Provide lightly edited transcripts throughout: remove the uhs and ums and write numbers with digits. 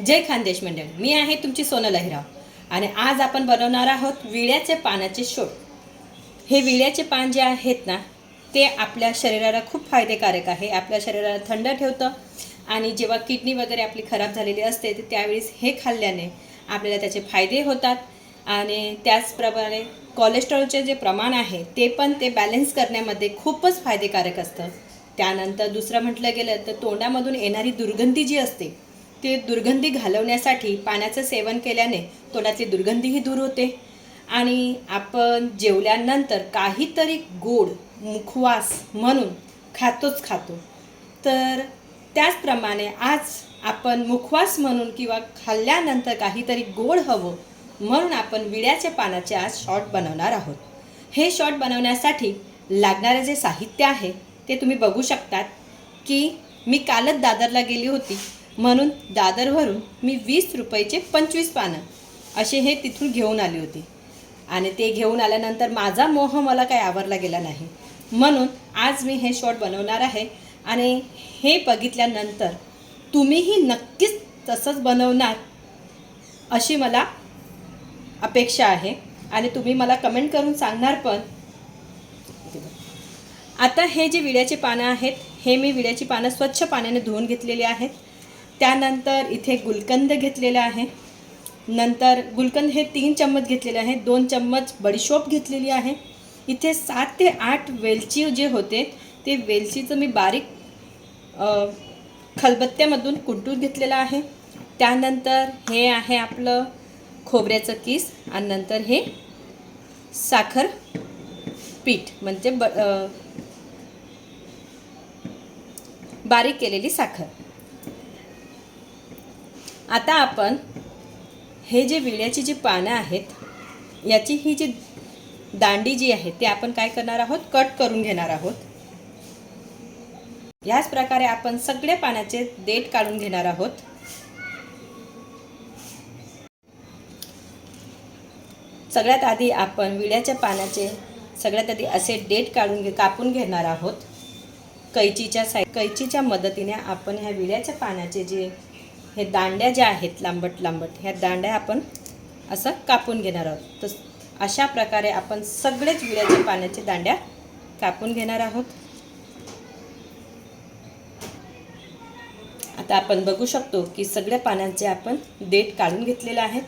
जय खानदेश मंडळी, मी आहे तुमची सोनल अहिराव आणि आज आपण बनवणार आहोत विड्याचे पानाचे शोध। हे विड्याचे पान जे आहेत ना ते आपल्या शरीराला खूप फायदेकारक आहे। आपल्या शरीराला थंड ठेवतं आणि जेव्हा किडनी वगैरे आपली खराब झालेली असते तर त्यावेळेस हे खाल्ल्याने आपल्याला त्याचे फायदे होतात आणि त्याचप्रमाणे कोलेस्ट्रॉलचे जे प्रमाण आहे ते पण ते बॅलन्स करण्यामध्ये खूपच फायदेकारक असतं। त्यानंतर दुसरं म्हटलं गेलं तर तोंडामधून येणारी दुर्गंधी जी असते ते दुर्गंधी घालवण्यासाठी पाण्याचं सेवन केल्याने तोंडाची दुर्गंधीही दूर होते आणि आपण जेवल्यानंतर काहीतरी गोड मुखवास म्हणून खातो। तर त्याचप्रमाणे आज आपण मुखवास म्हणून किंवा खाल्ल्यानंतर काहीतरी गोड हवं म्हणून आपण विड्याच्या पानाचे आज शॉट बनवणार आहोत। हे शॉट बनवण्यासाठी लागणारे जे साहित्य आहे ते तुम्ही बघू शकतात की मी कालच दादरला गेली होती म्हणून दादरवरून मी 20 रुपयाचे 25 पानं असे हे तिथून घेऊन आली होती आणि ते घेऊन आल्यानंतर माझा मोह मला काही आवरला गेला नाही म्हणून आज मी हे शॉट बनवणार आहे आणि हे बघितल्यानंतर तुम्हीही नक्कीच तसंच बनवणार अशी मला अपेक्षा आहे आणि तुम्ही मला कमेंट करून सांगणार पण। आता हे जे विड्याचे पानं आहेत हे मी विड्याची पानं स्वच्छ पाण्याने धुवून घेतलेली आहेत। त्यानंतर इथे गुलकंद घेतलेला आहे, नंतर गुलकंद हे 3 चम्मच घेतलेले आहे, 2 चम्मच बडीशोप घेतलेली आहे, इथे 7 ते 8 वेलची जे होते ते वेलचीचं मी बारीक खलबत्त्यामधून कुटून घेतलेलं आहे। त्यानंतर हे आहे आपलं खोबऱ्याचं किस आणि नंतर हे साखर पीठ म्हणजे बारीक केलेली साखर। आता आपण हे जे विड्याची जी पानं आहेत याची ही जी दांडी जी आहे ते आपण काय करणार आहोत, कट करून घेणार आहोत। याच प्रकारे आपण सगळे पानाचे देठ काढून घेणार आहोत। सगळ्यात आधी आपण विड्याच्या पानाचे सगळ्यात आधी असे देठ कापून घेणार आहोत। कैचीच्या मदतीने आपण ह्या विड्याच्या पानाचे जे हे दांड्या ज्या आहेत लांबट ह्या दांड्या आपण असं कापून घेणार आहोत। तर अशा प्रकारे आपण सगळेच विड्याच्या पानाचे दांड्या कापून घेणार आहोत। आता आपण बघू शकतो की सगळ्या पानांचे आपण देठ काढून घेतलेले आहेत।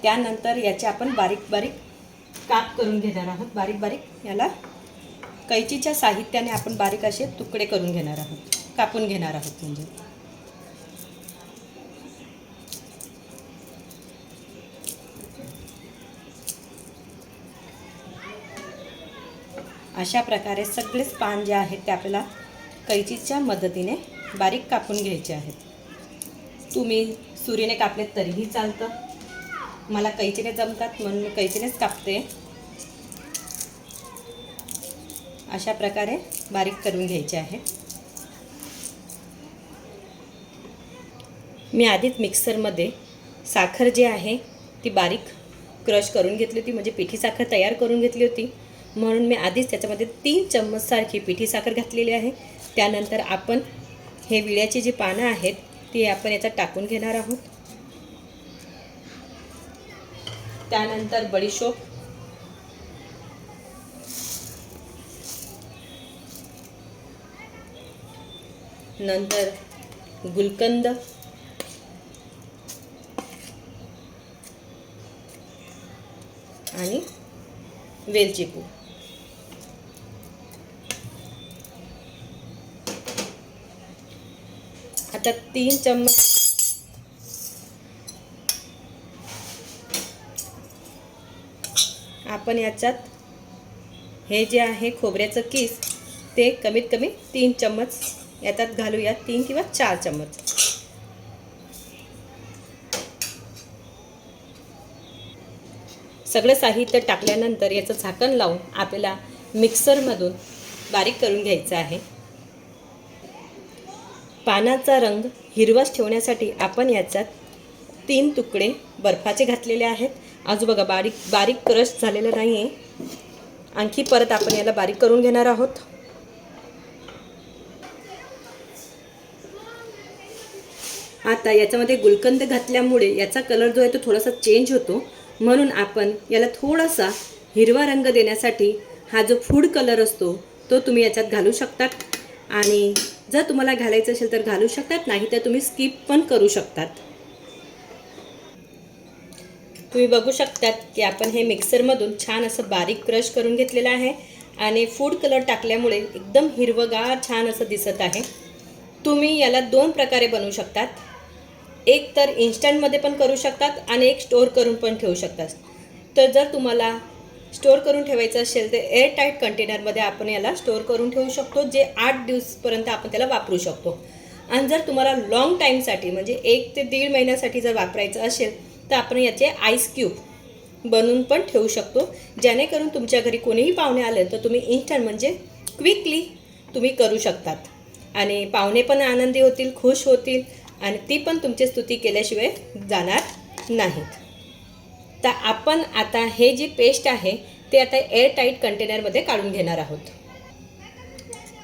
त्यानंतर याचे आपण बारीक बारीक काप करून घेणार आहोत। बारीक बारीक याला कैचीच्या साहित्याने आपण बारीक असे तुकडे करून घेणार आहोत, कापून घेणार आहोत। म्हणजे अशा प्रकारे सगळेच पान जे आहेत ते आपल्याला कैचीच्या मदतीने बारीक कापून घ्यायचे आहेत। तुम्ही सुरीने कापले तरीही चालतं, मला कैचीने जमतात म्हणून मी कैचीनेच कापते। अशा प्रकारे बारीक करून घ्यायचे आहे। मी आधीच मिक्सरमध्ये साखर जी आहे ती बारीक क्रश करून घेतली होती, म्हणजे पिठी साखर तयार करून घेतली होती म्हणून मी आधीच त्याच्यामध्ये 3 चम्मच सारखी पिठी साखर घातलेली आहे। त्यानंतर आपण हे विड्याची जी पानं आहेत ती आपण याच्यात टाकून घेणार आहोत। त्यानंतर बडीशोप, नंतर गुलकंद आणि वेलची पूड। आता 3 चम्मच आपण याच्यात हे जे आहे खोबऱ्याचं किस ते कमीत कमी 3 चम्मच याच्यात घालूया, 3 किंवा 4 चम्मच। सगळं साहित्य टाकल्यानंतर याचं झाकण लावून आपल्याला मिक्सरमधून बारीक करून घ्यायचं आहे। पानाचा रंग हिरवाच ठेवण्यासाठी आपण याच्यात 3 तुकडे बर्फाचे घातलेले आहेत। अजून बघा बारीक क्रश झालेलं नाही आहे, आणखी परत आपण याला बारीक करून घेणार आहोत। आता याच्यामध्ये गुलकंद घातल्यामुळे याचा कलर जो आहे तो थोडासा चेंज होतो, म्हणून आपण याला थोडासा हिरवा रंग देण्यासाठी हा जो फूड कलर असतो तो तुम्ही याच्यात घालू शकतात. आणि जर तुम्हाला घालायचं असेल तर घालू शकतात, नाही तर तुम्ही स्किप पण करू शकतात. तुम्ही बघू शकतात की आपण हे मिक्सरमधून छान असं बारीक क्रश करून घेतलेलं आहे आणि फूड कलर टाकल्यामुळे एकदम हिरवगार छान असं दिसत आहे. तुम्ही याला 2 प्रकारे बनवू शकतात. एक तर इन्स्टंटमध्ये पण करू शकतात आणि एक स्टोअर करून पण ठेवू शकतात. तर जर तुम्हाला स्टोअर करून ठेवायचं असेल तर एअरटाईट कंटेनरमध्ये आपण याला स्टोअर करून ठेवू शकतो, जे 8 दिवसपर्यंत आपण त्याला वापरू शकतो. आणि जर तुम्हाला लॉंग टाईमसाठी म्हणजे 1 ते 1.5 महिन्यासाठी जर वापरायचं असेल तर आपण याचे आईस क्यूब बनवून पण ठेवू शकतो, जेणेकरून तुमच्या घरी कोणीही पाहुणे आले तर तुम्ही इन्स्टंट म्हणजे क्विकली तुम्ही करू शकतात आणि पाहुणे पण आनंदी होतील, खुश होतील आणि ती पण तुमची स्तुती केल्याशिवाय जाणार नाहीत. तर आपण आता हे जी पेस्ट आहे ते आता एअरटाईट कंटेनरमध्ये काढून घेणार आहोत.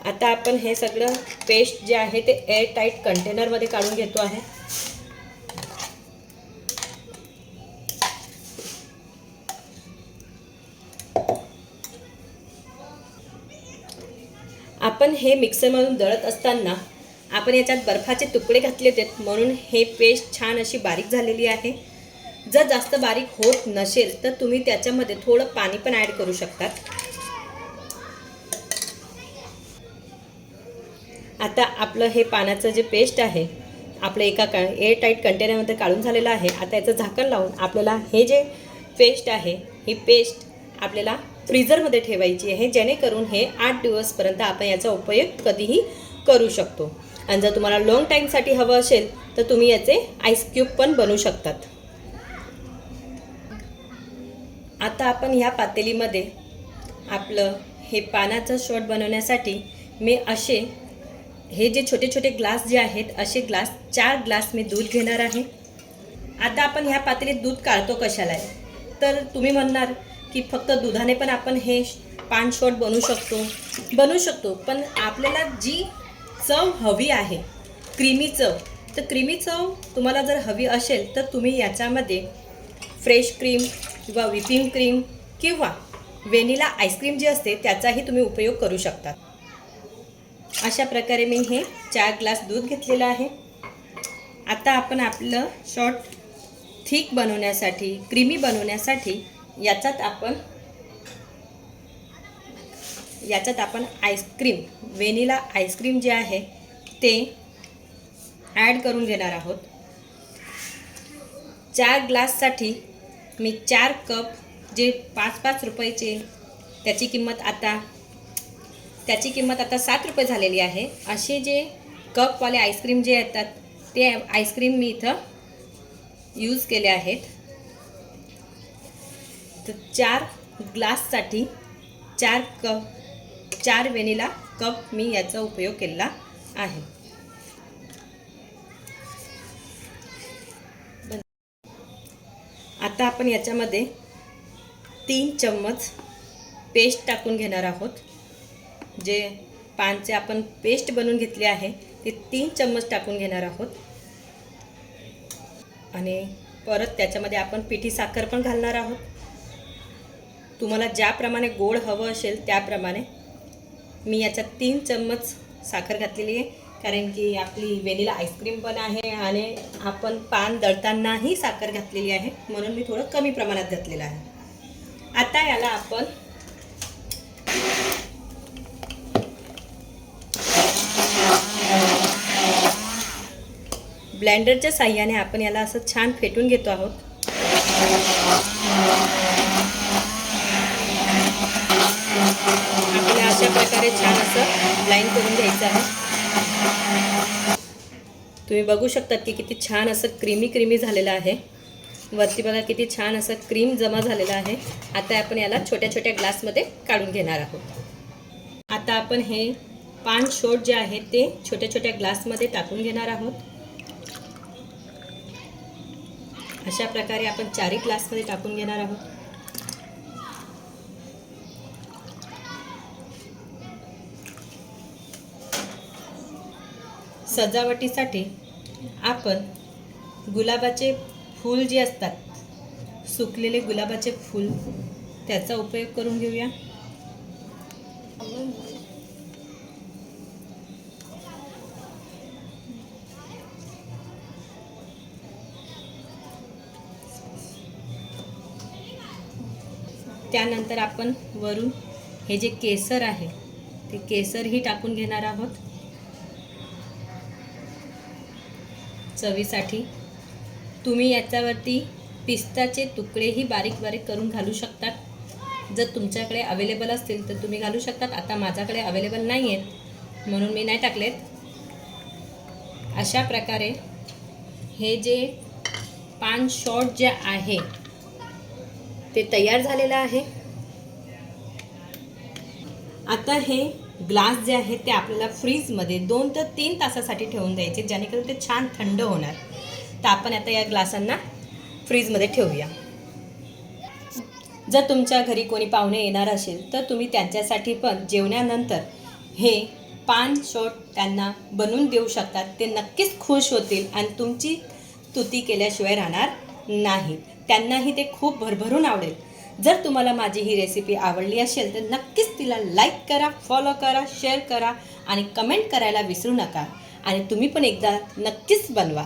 आता आपण हे सगळं पेस्ट जे आहे ते एअरटाईट कंटेनरमध्ये काढून घेतो आहे. आपण हे मिक्सरमधून दळत असताना आपण याच्यात बर्फाचे तुकडे घातले होते, म्हणून हे पेस्ट छान अशी बारीक झालेली आहे. जर जास्त बारीक होत नसेल तर तुम्ही त्याच्यामध्ये थोडं पाणी पण ॲड करू शकतात. आता आपलं हे पाण्याचं जे पेस्ट आहे आपलं एका एअरटाईट कंटेनरमध्ये काढून झालेलं आहे. आता याचं झाकण लावून आपल्याला हे जे पेस्ट आहे ही पेस्ट आपल्याला फ्रीझरमध्ये ठेवायची आहे, जेणेकरून हे 8 दिवसपर्यंत आपण याचा उपयोग कधीही करू शकतो. आणि जर तुम्हाला लॉंग टाईमसाठी हवं असेल तर तुम्ही याचे आईस क्यूब पण बनवू शकतात. आता आपण ह्या पातेलीमध्ये आपलं हे पानाचं शॉट बनवण्यासाठी मी असे हे जे छोटे छोटे ग्लास जे आहेत असे ग्लास 4 ग्लास मी दूध घेणार आहे. आता आपण ह्या पातेलीत दूध काढतो कशाला आहे, तर तुम्ही म्हणणार की फक्त दुधाने पण आपण हे पान शॉट बनवू शकतो, पण आपल्याला जी चव हवी आहे क्रीमी चव, तर क्रीमी चव तुम्हाला जर हवी असेल तर तुम्ही याच्यामध्ये फ्रेश क्रीम किंवा व्हिपिंग क्रीम किंवा व्हॅनिला आईस्क्रीम जी असते त्याचाही तुम्ही उपयोग करू शकता. अशा प्रकारे मी हे 4 ग्लास दूध घेतलेलं आहे. आता आपण आपलं शॉट थिक बनवण्यासाठी, क्रीमी बनवण्यासाठी याच्यात आपण आईस्क्रीम, व्हॅनिला आईस्क्रीम जे आहे ते ॲड करून घेणार आहोत. 4 ग्लाससाठी मी 4 कप जे 5-5 रुपयाचे त्याची किंमत आता 7 रुपये झालेली आहे. असे जे कपवाले आईस्क्रीम जे येतात ते आईस्क्रीम मी इथं यूज केले आहेत. तर 4 ग्लाससाठी 4 व्हॅनिला कप मी याचा उपयोग केला आहे. आता आपण याच्यामध्ये 3 चम्मच पेस्ट टाकून घेणार आहोत. जे पानचे आपण पेस्ट बनवून घेतली आहे ते 3 चम्मच टाकून घेणार आहोत. आणि परत त्याच्यामध्ये आपण पिठी साखर पण घालणार आहोत. तुम्हाला ज्याप्रमाणे गोड हवं असेल त्याप्रमाणे. मी याच्यात 3 चम्मच साखर घातलेली आहे, कारण की आपली व्हॅनिला आईस्क्रीम पण आहे आणि आपण पान दळतानाही साखर घातलेली आहे, म्हणून मी थोडं कमी प्रमाणात घातलेलं आहे. आता याला आपण ब्लेंडरच्या साहाय्याने आपण याला असं छान फेटून घेतो आहोत. आपल्याला अशा प्रकारे छान असं ब्लाइंड करून घ्यायचं आहे. तुम्ही बघू शकता की किती छान असं क्रीमी झालेलं आहे. वरती बघा किती छान असं क्रीम जमा झालेलं आहे. आता आपण याला छोट्या छोट्या ग्लासमध्ये काढून घेणार आहोत. आता आपण हे पान शॉट जे आहे ते छोट्या छोट्या ग्लासमध्ये टाकून घेणार आहोत. अशा प्रकारे आपण 4 ग्लासमध्ये टाकून घेणार आहोत. सजावटीसाठी आपण गुलाबाचे फूल जे असतात, सुकलेले गुलाबाचे फूल, त्याचा उपयोग करून घेऊया. त्यानंतर आपण वरून हे जे केसर आहे ते केसरही टाकून घेणार आहोत चवीसाठी. तुम्ही याच्यावरती पिस्ताचे तुकडेही बारीक बारीक करून घालू शकतात. जर तुमच्याकडे अवेलेबल असतील तर तुम्ही घालू शकतात. आता माझ्याकडे अवेलेबल नाही आहेत म्हणून मी नाही टाकलेत. अशा प्रकारे हे जे पान शॉट जे आहे ते तयार झालेलं आहे. आता हे ग्लास जे आहे ते आपल्याला फ्रीजमध्ये 2 ते 3 तासासाठी ठेवून द्यायचे, जेणेकरून ते छान थंड होणार. तर आपण आता या ग्लासांना फ्रीजमध्ये ठेवूया. जर तुमच्या घरी कोणी पाहुणे येणार असेल तर तुम्ही त्यांच्यासाठी पण जेवणानंतर हे पान शॉट त्यांना बनवून देऊ शकतात. ते नक्कीच खुश होतील आणि तुमची स्तुती केल्याशिवाय राहणार नाही. त्यांनाही ते खूप भरभरून आवडेल. जर तुम्हाला माझी ही रेसिपी आवडली असेल तर नक्कीच तिला लाईक करा, फॉलो करा, शेअर करा आणि कमेंट करायला विसरू नका. आणि तुम्ही पण एकदा नक्कीच बनवा.